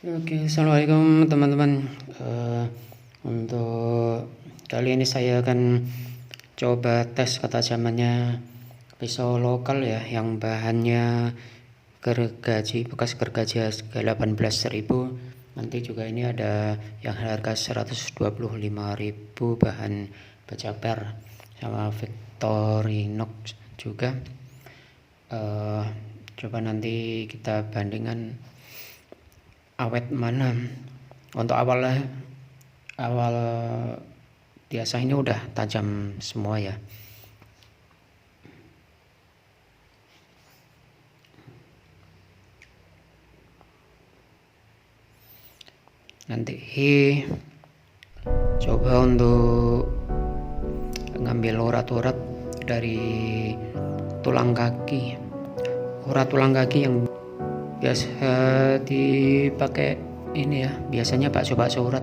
Oke, assalamualaikum teman-teman. Untuk kali ini saya akan coba tes ketajamannya pisau lokal ya, yang bahannya gergaji, bekas gergaji harga 18.000. Nanti juga ini ada yang harga 125.000 bahan baja per, sama Victorinox juga. Coba nanti kita bandingkan awet mana. Untuk awal biasa ini udah tajam semua ya. Nanti coba untuk ngambil urat-urat dari tulang kaki, urat tulang kaki yang biasa dipakai ini ya, biasanya bakso urat,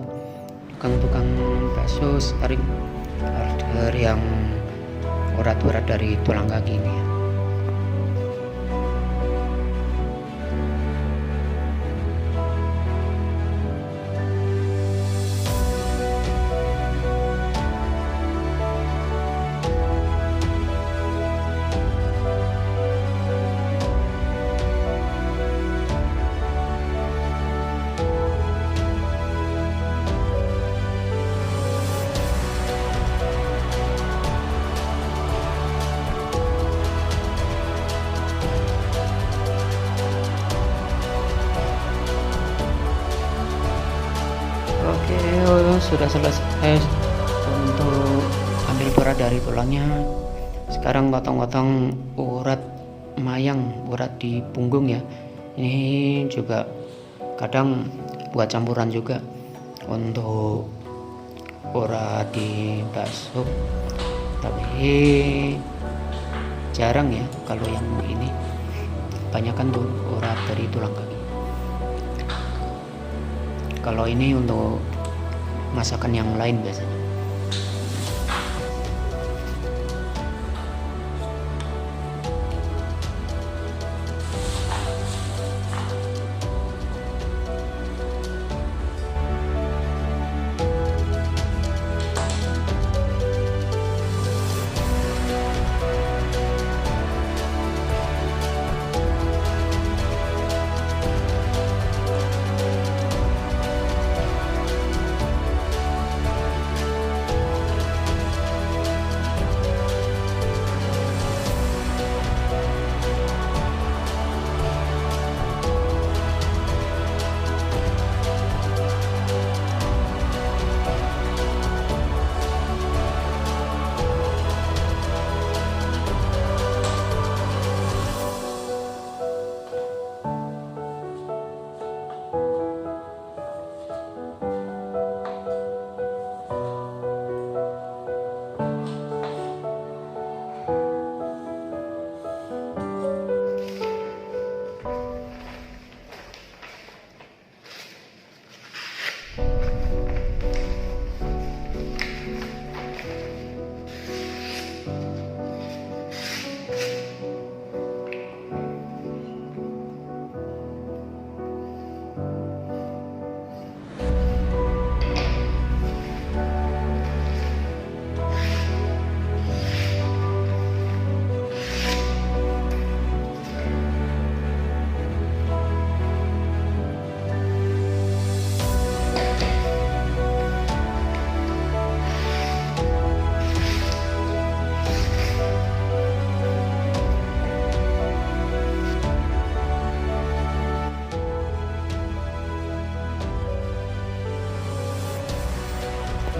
tukang bakso sering order yang urat-urat dari tulang kaki ini ya. Oke, sudah selesai untuk ambil urat dari tulangnya. Sekarang potong-potong urat mayang, urat di punggung ya. Ini juga kadang buat campuran juga untuk urat di bakso, tapi jarang ya kalau yang ini. Banyakan tuh urat dari tulang kaki. Kalau ini untuk masakan yang lain biasanya.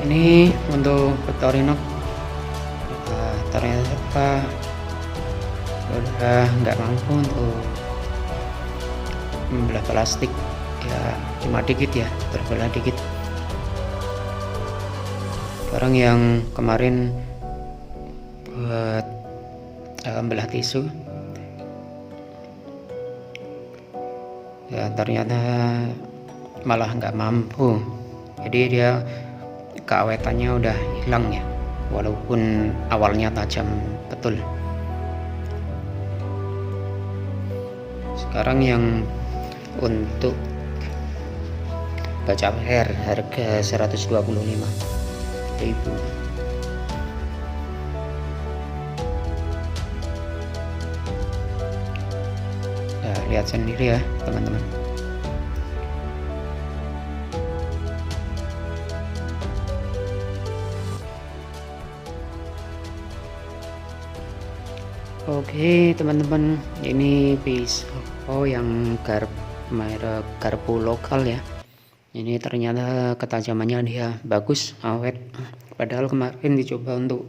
Ini untuk Victorinox, ternyata udah nggak mampu untuk membelah plastik ya, cuma dikit ya, terbelah dikit. Sekarang yang kemarin buat belah tisu ya, ternyata malah nggak mampu, jadi dia keawetannya udah hilang ya, walaupun awalnya tajam betul. Sekarang yang untuk baja air harga 125.000. Nah, lihat sendiri ya teman-teman. Oke teman-teman, ini pisau yang merek garpu lokal ya. Ini ternyata ketajamannya dia bagus, awet. Padahal kemarin dicoba untuk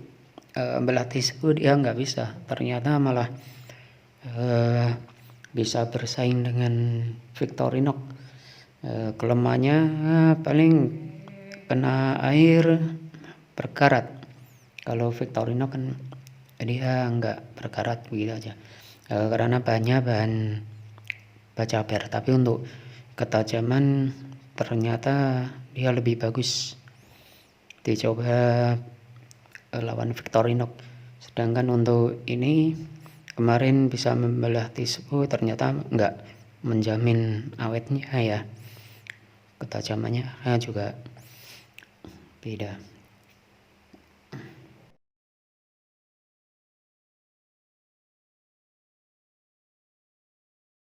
belah tisu, dia nggak bisa. Ternyata malah bisa bersaing dengan Victorinox. Kelemahannya paling kena air berkarat. Kalau Victorinox kan dia nggak berkarat begitu aja, karena bahan baja air. Tapi untuk ketajaman ternyata dia lebih bagus dicoba lawan Victorinox. Sedangkan untuk ini kemarin bisa membelah tisu, ternyata nggak menjamin awetnya ya, ketajamannya juga beda.